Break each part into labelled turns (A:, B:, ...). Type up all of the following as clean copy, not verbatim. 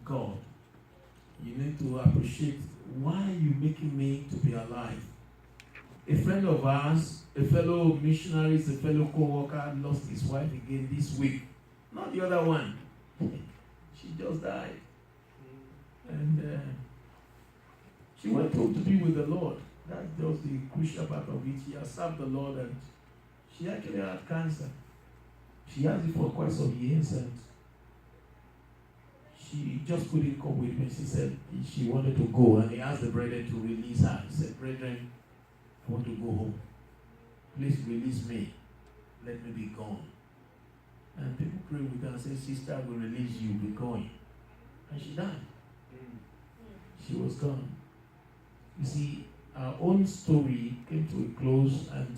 A: God, you need to appreciate why you making me to be alive. A friend of ours, a fellow missionary, a fellow co-worker, lost his wife again this week. Not the other one. She just died. And she went home to be with the Lord. That's just the crucial part of it. She has served the Lord, and she actually had cancer. She has it for quite some years, and she just couldn't cope with me. She said she wanted to go, and he asked the brethren to release her. He said, "Brethren, I want to go home. Please release me. Let me be gone." And people pray with her and say, "Sister, will release you, be going." And she died. She was gone. You see, our own story came to a close, and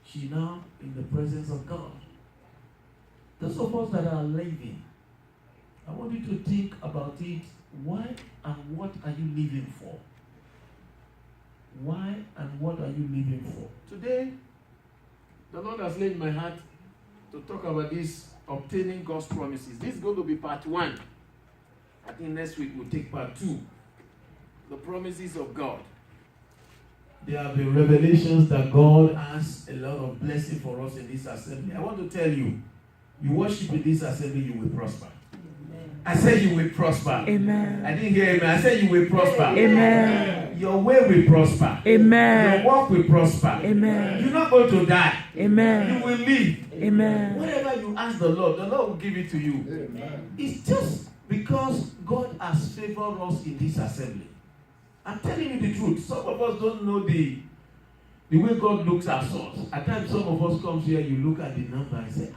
A: she now in the presence of God. Those of us that are living, I want you to think about it. Why and what are you living for? Why and what are you living for? Today, the Lord has laid my heart to talk about this, obtaining God's promises. This is going to be part 1. I think next week we'll take part 2. The promises of God. There have been revelations that God has a lot of blessing for us in this assembly. I want to tell you, you worship in this assembly, you will prosper. I said you will prosper.
B: Amen.
A: I didn't hear amen. I said you will prosper.
B: Amen.
A: Your way will prosper.
B: Amen.
A: Your work will prosper.
B: Amen.
A: You're not going to die.
B: Amen.
A: You will live.
B: Amen.
A: Whatever you ask the Lord will give it to you.
C: Amen.
A: It's just because God has favored us in this assembly. I'm telling you the truth. Some of us don't know the way God looks at us. At times, some of us come here, you look at the number and say,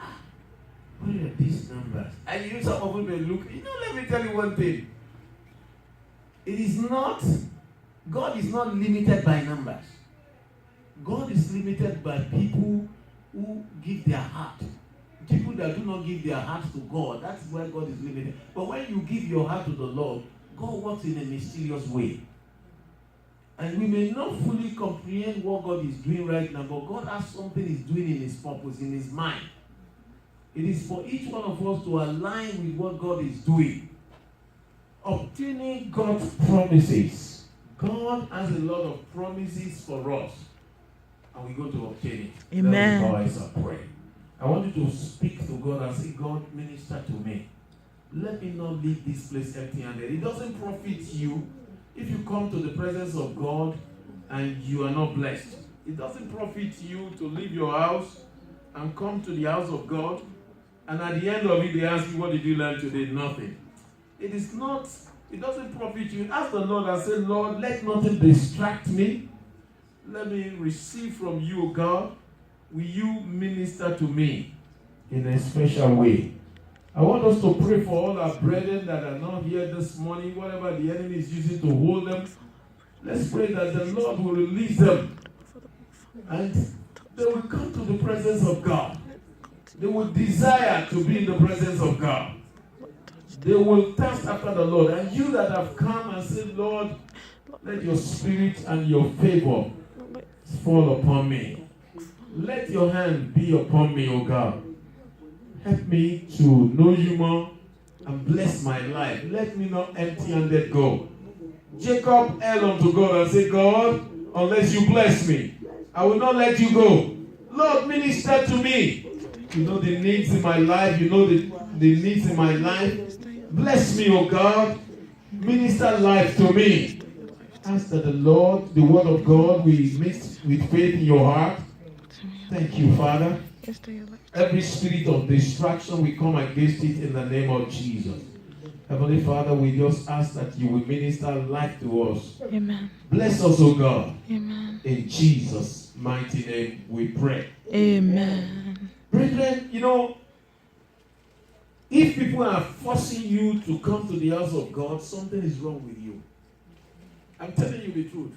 A: what are these numbers? And you, some of them look, let me tell you one thing. It is not, God is not limited by numbers. God is limited by people who give their heart. People that do not give their hearts to God, that's where God is limited. But when you give your heart to the Lord, God works in a mysterious way. And we may not fully comprehend what God is doing right now, but God has something He's doing in His purpose, in His mind. It is for each one of us to align with what God is doing. Obtaining God's promises. God has a lot of promises for us, and we're going to obtain it.
B: Amen.
A: That's how I pray. I want you to speak to God and say, God, minister to me. Let me not leave this place empty-handed. It doesn't profit you if you come to the presence of God and you are not blessed. It doesn't profit you to leave your house and come to the house of God, and at the end of it, they ask you, what did you learn today? Nothing. It doesn't profit you. Ask the Lord and say, Lord, let nothing distract me. Let me receive from you, God. Will you minister to me in a special way? I want us to pray for all our brethren that are not here this morning, whatever the enemy is using to hold them. Let's pray that the Lord will release them, and they will come to the presence of God. They will desire to be in the presence of God. They will thirst after the Lord. And you that have come and said, Lord, let your spirit and your favor fall upon me. Let your hand be upon me, O God. Help me to know you more and bless my life. Let me not empty-handed go. Jacob held unto God and said, God, unless you bless me, I will not let you go. Lord, minister to me. You know the needs in my life. You know the needs in my life. Bless me, O God. Minister life to me. Ask that the Lord, the word of God, will mix with faith in your heart. Thank you, Father. Every spirit of distraction, we come against it in the name of Jesus. Heavenly Father, we just ask that you will minister life to us.
B: Amen.
A: Bless us, O God.
B: Amen.
A: In Jesus' mighty name we pray.
B: Amen.
A: Brethren, if people are forcing you to come to the house of God, something is wrong with you. I'm telling you the truth.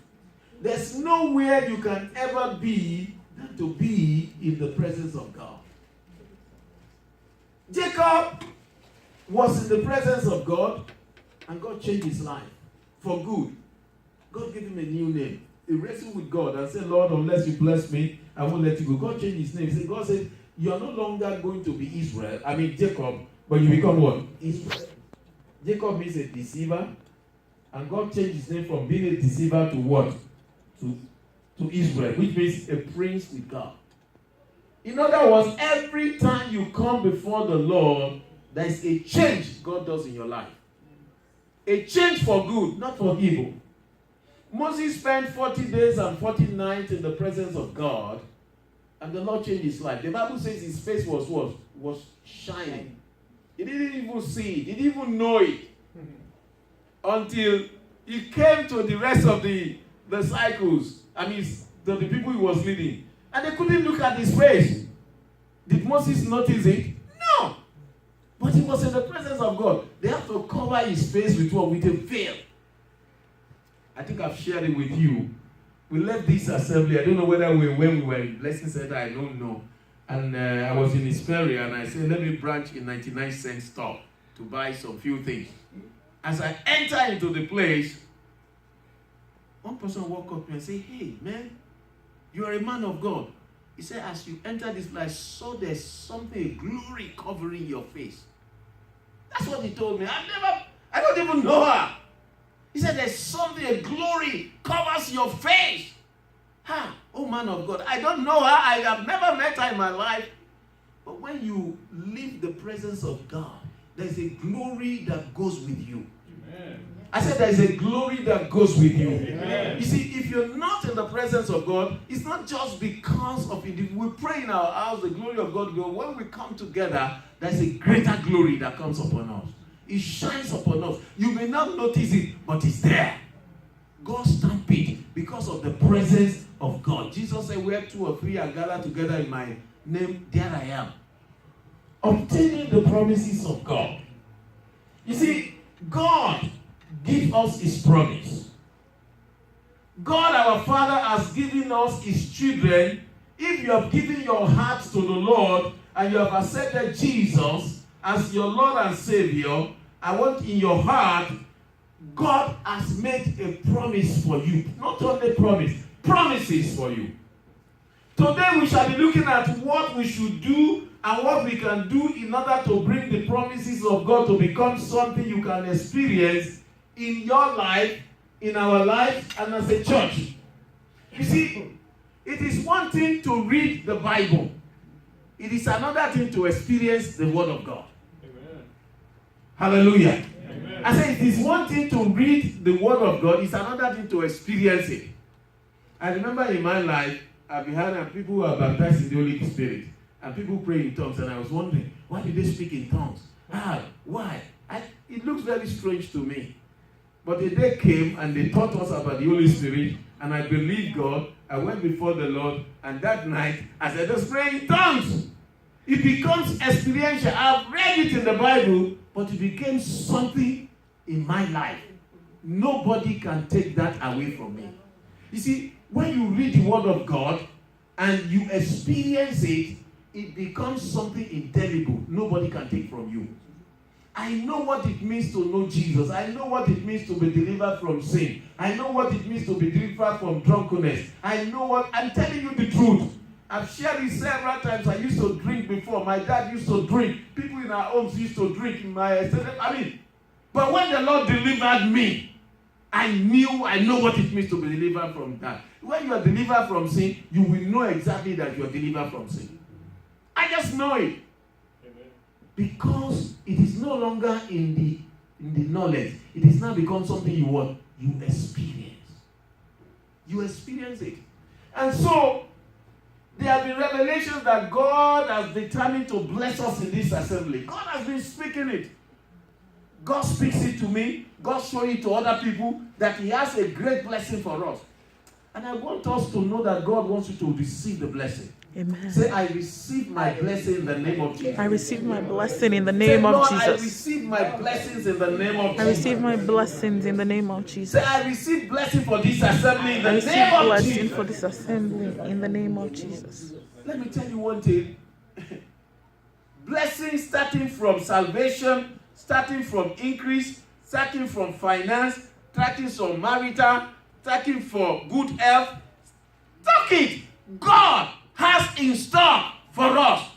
A: There's nowhere you can ever be than to be in the presence of God. Jacob was in the presence of God, and God changed his life for good. God gave him a new name. He wrestled with God and said, Lord, unless you bless me, I won't let you go. God changed his name. God said, you are no longer going to be Jacob, but you become what? Israel. Jacob means a deceiver, and God changed his name from being a deceiver to what? To Israel, which means a prince with God. In other words, every time you come before the Lord, there is a change God does in your life. A change for good, not for evil. Moses spent 40 days and 40 nights in the presence of God, and the Lord changed his life. The Bible says his face was what? Was shining. He didn't even see it. He didn't even know it. Until he came to the rest of the disciples, the people he was leading. And they couldn't look at his face. Did Moses notice it? No. But he was in the presence of God. They have to cover his face with what? With a veil. I think I've shared it with you. We left this assembly. I don't know whether when we were in Blessing Center, I don't know. And I was in Hesperia, and I said, let me branch in 99-cent store to buy some few things. As I enter into the place, one person walked up to me and said, hey, man, you are a man of God. He said, as you enter this place, I saw there's something, a glory covering your face. That's what he told me. I don't even know her. He said, there's something, a glory covers your face. Oh man of God, I don't know her. I have never met her in my life. But when you leave the presence of God, there's a glory that goes with you. Amen. I said there's a glory that goes with you. Amen. You see, if you're not in the presence of God, it's not just because of it. If we pray in our house, the glory of God goes. When we come together, there's a greater glory that comes upon us. It shines upon us. You may not notice it, but it's there. God stamped it because of the presence of God. Jesus said, where 2 or 3 are gathered together in my name, there I am. Obtaining the promises of God. You see, God gives us his promise. God, our Father, has given us his children. If you have given your heart to the Lord and you have accepted Jesus as your Lord and Savior, I want in your heart, God has made a promise for you. Not only promise, promises for you. Today we shall be looking at what we should do and what we can do in order to bring the promises of God to become something you can experience in your life, in our life, and as a church. You see, it is one thing to read the Bible. It is another thing to experience the Word of God. Amen. Hallelujah. Amen. I say it is one thing to read the Word of God. It's another thing to experience it. I remember in my life, I've had people who are baptized in the Holy Spirit. And people pray in tongues. And I was wondering, why did they speak in tongues? Why? It looks very strange to me. But the day came and they taught us about the Holy Spirit. And I believed God. I went before the Lord. And that night, I said, let's pray in tongues. It becomes experiential. I've read it in the Bible. But it became something in my life. Nobody can take that away from me. You see, when you read the Word of God and you experience it, it becomes something indelible. Nobody can take from you. I know what it means to know Jesus. I know what it means to be delivered from sin. I know what it means to be delivered from drunkenness. I know what, I'm telling you the truth. I've shared it several times. I used to drink before. My dad used to drink. People in our homes used to drink. But when the Lord delivered me, I know what it means to be delivered from that. When you are delivered from sin, you will know exactly that you are delivered from sin. I just know it. Amen. Because it is no longer in the knowledge. It is now become something you experience. You experience it. And so, there have been revelations that God has determined to bless us in this assembly. God has been speaking it. God speaks it to me. God shows it to other people that he has a great blessing for us. And I want us to know that God wants you to receive the blessing.
B: Amen.
A: Say, I receive my blessing in the name of Jesus.
B: I receive my blessing in the name of Jesus.
A: I receive my blessings in the name of Jesus.
B: I receive my blessings in the name of Jesus.
A: Say, I receive blessing for this assembly in the
B: I
A: name
B: receive
A: of
B: blessing
A: Jesus.
B: for this assembly in the name of Jesus.
A: Let me tell you one thing. Blessing starting from salvation, starting from increase, starting from finance, starting from marital, starting for good health. Talk it. God has in store for us.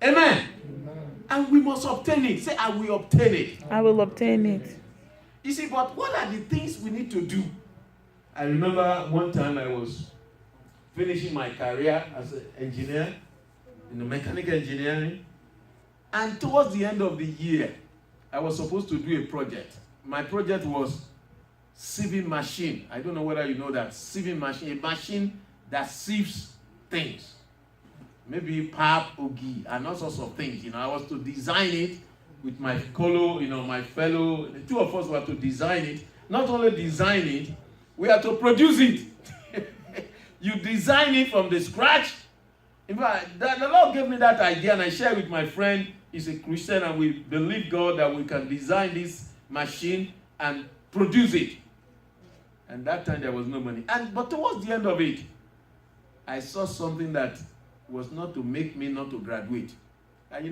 A: Amen. And we must obtain it. Say, I will obtain it.
B: I will obtain it.
A: You see, but what are the things we need to do? I remember one time I was finishing my career as an engineer in the mechanical engineering. And towards the end of the year, I was supposed to do a project. My project was sieving machine. I don't know whether you know that. Sieving machine, a machine that sieves things. Maybe pap, ogi, and all sorts of things. I was to design it with my my fellow. The two of us were to design it. Not only design it, we are to produce it. You design it from the scratch. In fact, the Lord gave me that idea, and I shared with my friend. He's a Christian, and we believe God that we can design this machine and produce it. And that time there was no money. But towards the end of it, I saw something that was not to make me not to graduate. And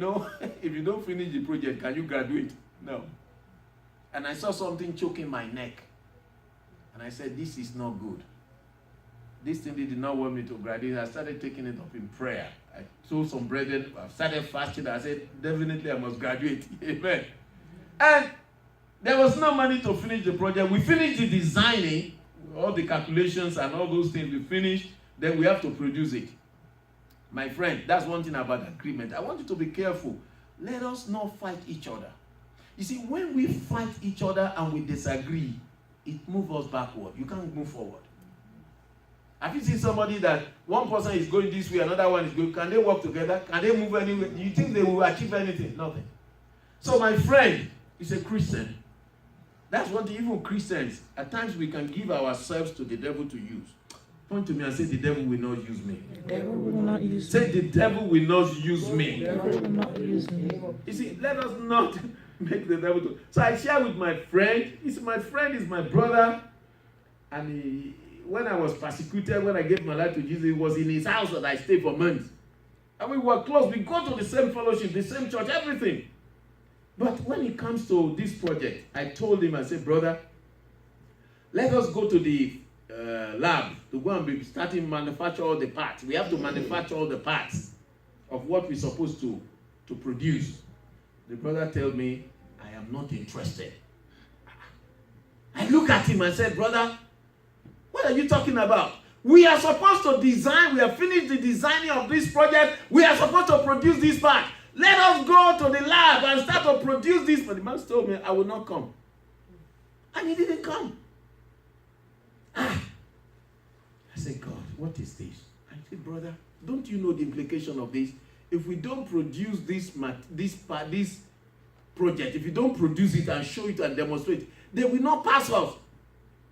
A: if you don't finish the project, can you graduate? No. And I saw something choking my neck. And I said, this is not good. This thing did not want me to graduate. I started taking it up in prayer. I told some brethren, I started fasting. I said, definitely I must graduate. Amen. And there was no money to finish the project. We finished the designing, all the calculations and all those things we finished. Then we have to produce it. My friend, that's one thing about agreement. I want you to be careful. Let us not fight each other. You see, when we fight each other and we disagree, it moves us backward. You can't move forward. Have you seen somebody that one person is going this way, another one is going? Can they work together? Can they move anywhere? Do you think they will achieve anything? Nothing. So my friend is a Christian. That's one thing, even Christians, at times we can give ourselves to the devil to use. Point to me and say, the devil will not use me.
B: The devil will not use me.
A: Say, the devil will not use me.
B: The devil will not use me.
A: You see, let us not make the devil to. So I share with my friend. My friend is my brother. And when I was persecuted, when I gave my life to Jesus, it was in his house that I stayed for months. And we were close. We go to the same fellowship, the same church, everything. But when it comes to this project, I told him, I said, brother, let us go to the lab to go and be starting manufacture all the parts. We have to manufacture all the parts of what we're supposed to produce. The brother told me, I am not interested. I look at him and said, brother, what are you talking about? We are supposed to design, we have finished the designing of this project, we are supposed to produce this part. Let us go to the lab and start to produce this. But the man told me, I will not come. And he didn't come. I said, God, what is this? I said, brother, don't you know the implication of this? If we don't produce this project, if you don't produce it and show it and demonstrate, they will not pass us.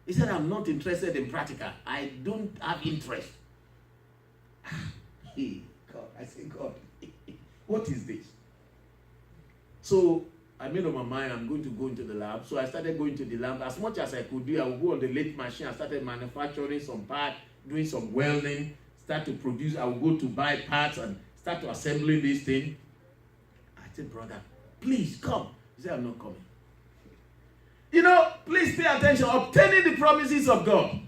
A: He said, I'm not interested in practical. I don't have interest. Hey, God, I said, God, what is this? So I made up my mind, I'm going to go into the lab. So I started going to the lab. As much as I could do, I would go on the lathe machine. I started manufacturing some parts, doing some welding, start to produce. I would go to buy parts and start to assembling this thing. I said, brother, please come. He said, I'm not coming. Please pay attention. Obtaining the promises of God.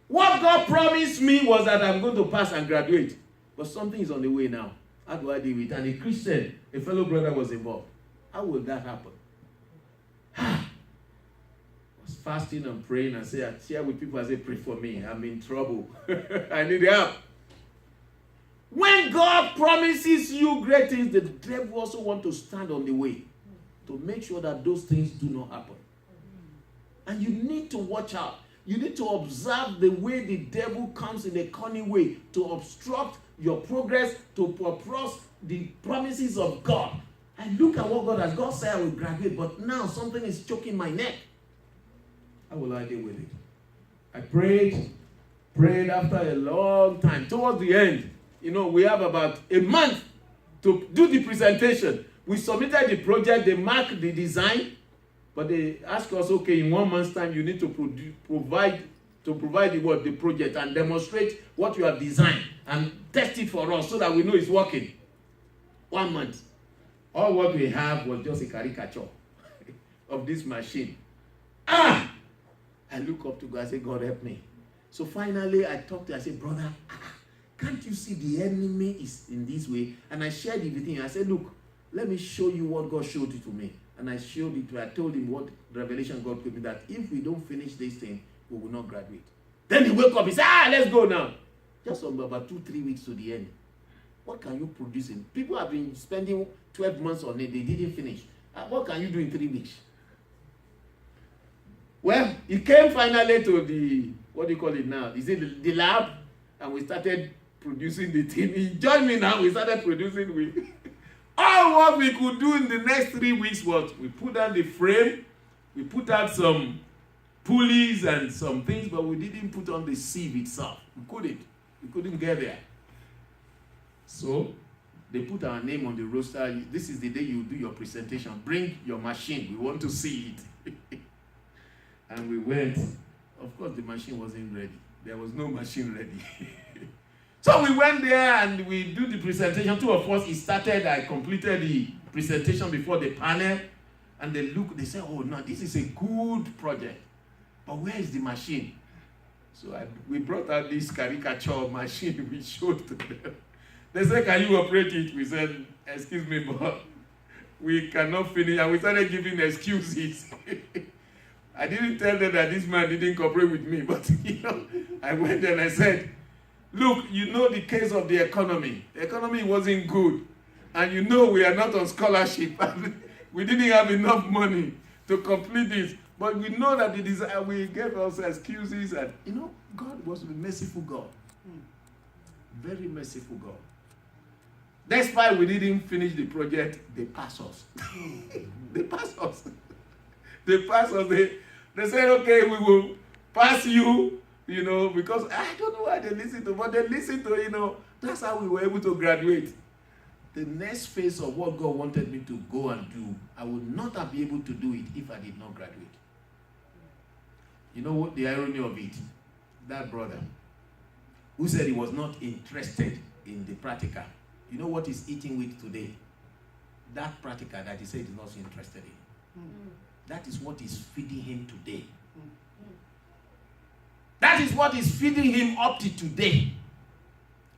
A: What God promised me was that I'm going to pass and graduate. But something is on the way now. How do I deal with it? And a Christian, a fellow brother was involved. How will that happen? I was fasting and praying and I share with people, I say, pray for me. I'm in trouble. I need help. When God promises you great things, the devil also wants to stand on the way to make sure that those things do not happen. And you need to watch out. You need to observe the way the devil comes in a cunning way to obstruct your progress, to oppress the promises of God. I look at what God has. God said I will graduate, but now something is choking my neck. How will I deal with it? I prayed after a long time. Towards the end, we have about a month to do the presentation. We submitted the project, they marked the design, but they asked us, okay, in 1 month's time, you need to provide the project and demonstrate what you have designed and test it for us so that we know it's working. 1 month. All what we have was just a caricature of this machine. I look up to God, I say, God help me. So finally I talked to him, I said, brother, can't you see the enemy is in this way? And I shared it with him. I said, look, let me show you what God showed it to me. And I showed it to him. I told him what revelation God gave me, that if we don't finish this thing, we will not graduate. Then he wake up, he said, let's go now. Just about 2-3 weeks to the end. What can you produce? People have been spending 12 months on it. They didn't finish. What can you do in 3 weeks? Well, he came finally to the, what do you call it now? Is it the lab? And we started producing the thing. He joined me now. We started producing. All what we could do in the next 3 weeks was we put down the frame. We put out some pulleys and some things, but we didn't put on the sieve itself. We couldn't get there. So they put our name on the roster. This is the day you do your presentation. Bring your machine. We want to see it. And we went. Of course, the machine wasn't ready. There was no machine ready. So we went there and we do the presentation. Two of us, it started. I completed the presentation before the panel. And they said, oh, no, this is a good project. But where is the machine? So we brought out this caricature machine. We showed to them. They said, can you operate it? We said, excuse me, but we cannot finish. And we started giving excuses. I didn't tell them that this man didn't cooperate with me. But, I went there and I said, look, you know the case of the economy. The economy wasn't good. And you know we are not on scholarship. We didn't have enough money to complete this. But we know that we gave us excuses. And, God was a merciful God. Very merciful God. Despite we didn't finish the project, they passed us. They passed us. They passed us. They said, okay, we will pass you, because I don't know why they listen to, but they listen to, that's how we were able to graduate. The next phase of what God wanted me to go and do, I would not have been able to do it if I did not graduate. You know what the irony of it? That brother who said he was not interested in the practical, you know what he's eating with today? That practical that he said he's not interested in. That is what is feeding him today. That is what is feeding him up to today.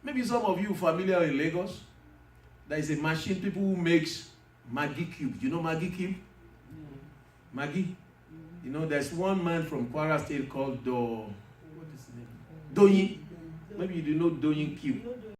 A: Maybe some of you familiar in Lagos. There is a machine, people who makes Maggi cube. You know Maggi cube? Maggi? There's one man from Kwara State called what is his name? Doyin. Maybe you do know Doyin cube.